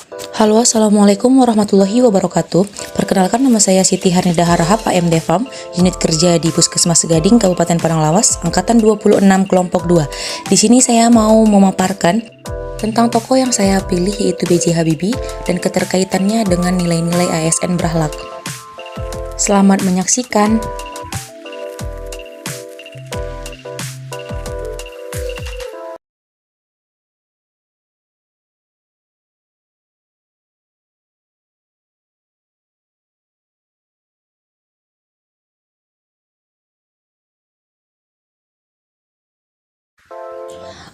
Halo, Assalamualaikum warahmatullahi wabarakatuh. Perkenalkan, nama saya Siti Harnida Harahap, AM Devam, unit kerja di Puskesmas Gading, Kabupaten Paranglawas, Angkatan 26 Kelompok 2. Di sini saya mau memaparkan tentang tokoh yang saya pilih, yaitu B.J. Habibie, dan keterkaitannya dengan nilai-nilai ASN berakhlak. Selamat menyaksikan.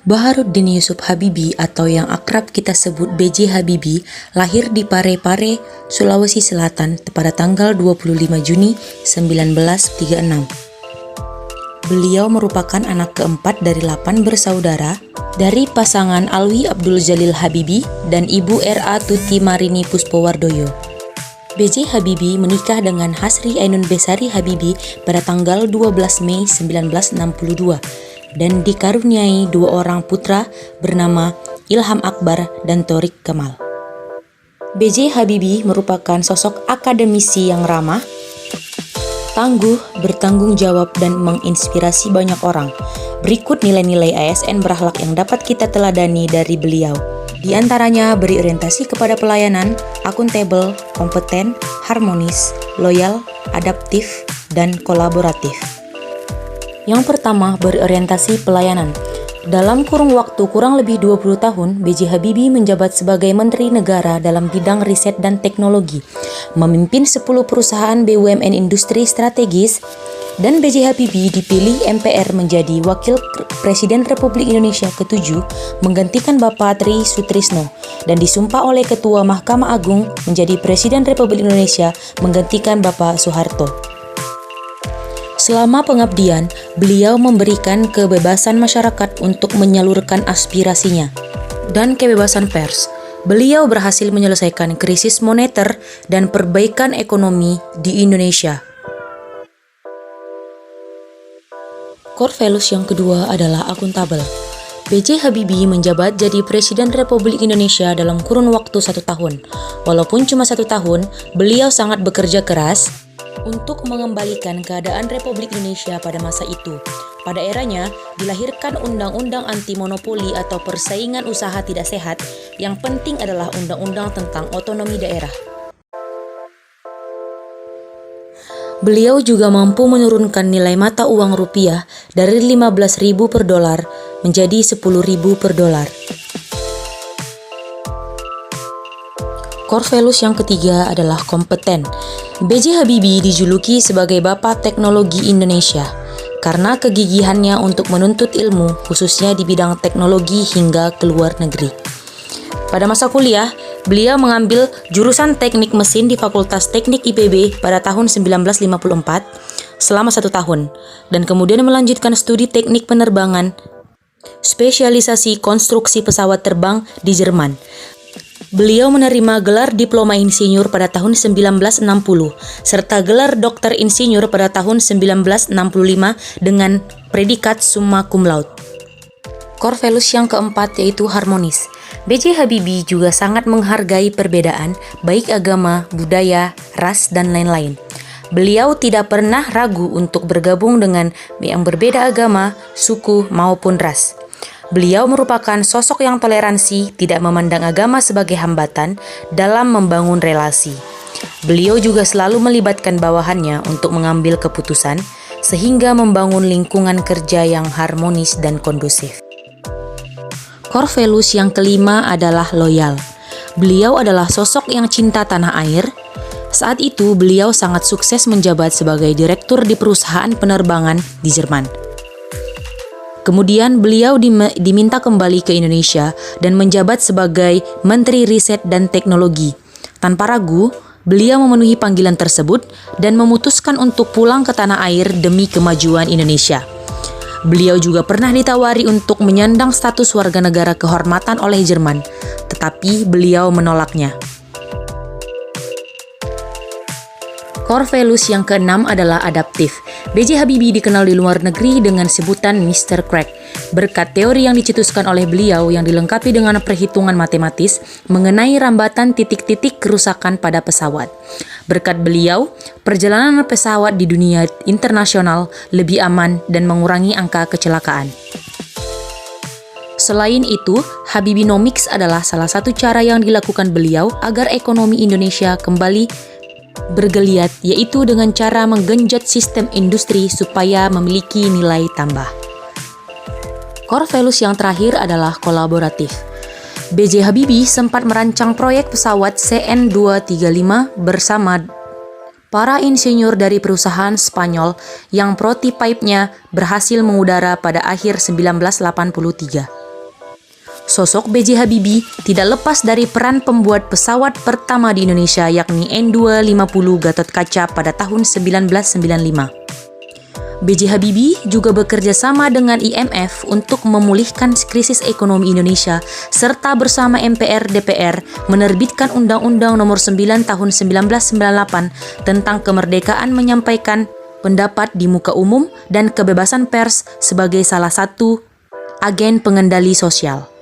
Baharudin Yusuf Habibie atau yang akrab kita sebut B.J. Habibie lahir di Parepare, Sulawesi Selatan pada tanggal 25 Juni 1936. Beliau merupakan anak keempat dari 8 bersaudara dari pasangan Alwi Abdul Jalil Habibie dan Ibu R.A. Tuti Marini Puspowardoyo. B.J. Habibie menikah dengan Hasri Ainun Besari Habibie pada tanggal 12 Mei 1962 dan dikaruniai 2 orang putra bernama Ilham Akbar dan Thorik Kemal. B.J. Habibie merupakan sosok akademisi yang ramah, tangguh, bertanggung jawab, dan menginspirasi banyak orang. Berikut nilai-nilai ASN berakhlak yang dapat kita teladani dari beliau. Di antaranya berorientasi kepada pelayanan, akuntabel, kompeten, harmonis, loyal, adaptif, dan kolaboratif. Yang pertama, berorientasi pelayanan. Dalam kurun waktu kurang lebih 20 tahun, B.J. Habibie menjabat sebagai Menteri Negara dalam bidang riset dan teknologi, memimpin 10 perusahaan BUMN industri strategis, dan B.J. Habibie dipilih MPR menjadi Wakil Presiden Republik Indonesia ke-7 menggantikan Bapak Tri Sutrisno, dan disumpah oleh Ketua Mahkamah Agung menjadi Presiden Republik Indonesia menggantikan Bapak Soeharto. Selama pengabdian, beliau memberikan kebebasan masyarakat untuk menyalurkan aspirasinya dan kebebasan pers. Beliau berhasil menyelesaikan krisis moneter dan perbaikan ekonomi di Indonesia. Core values yang kedua adalah akuntabel. B.J. Habibie menjabat jadi Presiden Republik Indonesia dalam kurun waktu 1 tahun. Walaupun cuma 1 tahun, beliau sangat bekerja keras untuk mengembalikan keadaan Republik Indonesia pada masa itu. Pada eranya, dilahirkan Undang-Undang Anti Monopoli atau Persaingan Usaha Tidak Sehat. Yang penting adalah Undang-Undang tentang Otonomi Daerah. Beliau juga mampu menurunkan nilai mata uang rupiah dari 15.000 per dolar menjadi 10.000 per dolar. Core values yang ketiga adalah kompeten. B.J. Habibie dijuluki sebagai Bapak Teknologi Indonesia karena kegigihannya untuk menuntut ilmu, khususnya di bidang teknologi hingga ke luar negeri. Pada masa kuliah, beliau mengambil jurusan teknik mesin di Fakultas Teknik IPB pada tahun 1954 selama 1 tahun, dan kemudian melanjutkan studi teknik penerbangan, spesialisasi konstruksi pesawat terbang di Jerman. Beliau menerima gelar Diploma Insinyur pada tahun 1960 serta gelar Doktor Insinyur pada tahun 1965 dengan predikat summa cum laude. Core values yang keempat yaitu harmonis. B.J. Habibie juga sangat menghargai perbedaan, baik agama, budaya, ras, dan lain-lain. Beliau tidak pernah ragu untuk bergabung dengan yang berbeda agama, suku, maupun ras. Beliau merupakan sosok yang toleransi, tidak memandang agama sebagai hambatan dalam membangun relasi. Beliau juga selalu melibatkan bawahannya untuk mengambil keputusan, sehingga membangun lingkungan kerja yang harmonis dan kondusif. Core values yang kelima adalah loyal. Beliau adalah sosok yang cinta tanah air. Saat itu, beliau sangat sukses menjabat sebagai direktur di perusahaan penerbangan di Jerman. Kemudian beliau diminta kembali ke Indonesia dan menjabat sebagai Menteri Riset dan Teknologi. Tanpa ragu, beliau memenuhi panggilan tersebut dan memutuskan untuk pulang ke tanah air demi kemajuan Indonesia. Beliau juga pernah ditawari untuk menyandang status warga negara kehormatan oleh Jerman, tetapi beliau menolaknya. Core values yang keenam adalah adaptif. B.J. Habibie dikenal di luar negeri dengan sebutan Mr. Crack. Berkat teori yang dicetuskan oleh beliau yang dilengkapi dengan perhitungan matematis mengenai rambatan titik-titik kerusakan pada pesawat. Berkat beliau, perjalanan pesawat di dunia internasional lebih aman dan mengurangi angka kecelakaan. Selain itu, Habibienomics adalah salah satu cara yang dilakukan beliau agar ekonomi Indonesia kembali bergeliat, yaitu dengan cara menggenjot sistem industri supaya memiliki nilai tambah. Core values yang terakhir adalah kolaboratif. B.J. Habibie sempat merancang proyek pesawat CN235 bersama para insinyur dari perusahaan Spanyol yang prototipe-nya berhasil mengudara pada akhir 1983. Sosok B.J. Habibie tidak lepas dari peran pembuat pesawat pertama di Indonesia yakni N250 Gatot-Kaca pada tahun 1995. B.J. Habibie juga bekerja sama dengan IMF untuk memulihkan krisis ekonomi Indonesia serta bersama MPR DPR menerbitkan Undang-Undang Nomor 9 Tahun 1998 tentang kemerdekaan menyampaikan pendapat di muka umum dan kebebasan pers sebagai salah satu agen pengendali sosial.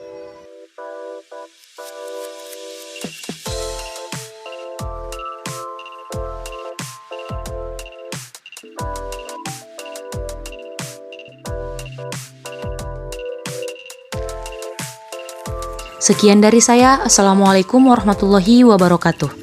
Sekian dari saya. Assalamualaikum warahmatullahi wabarakatuh.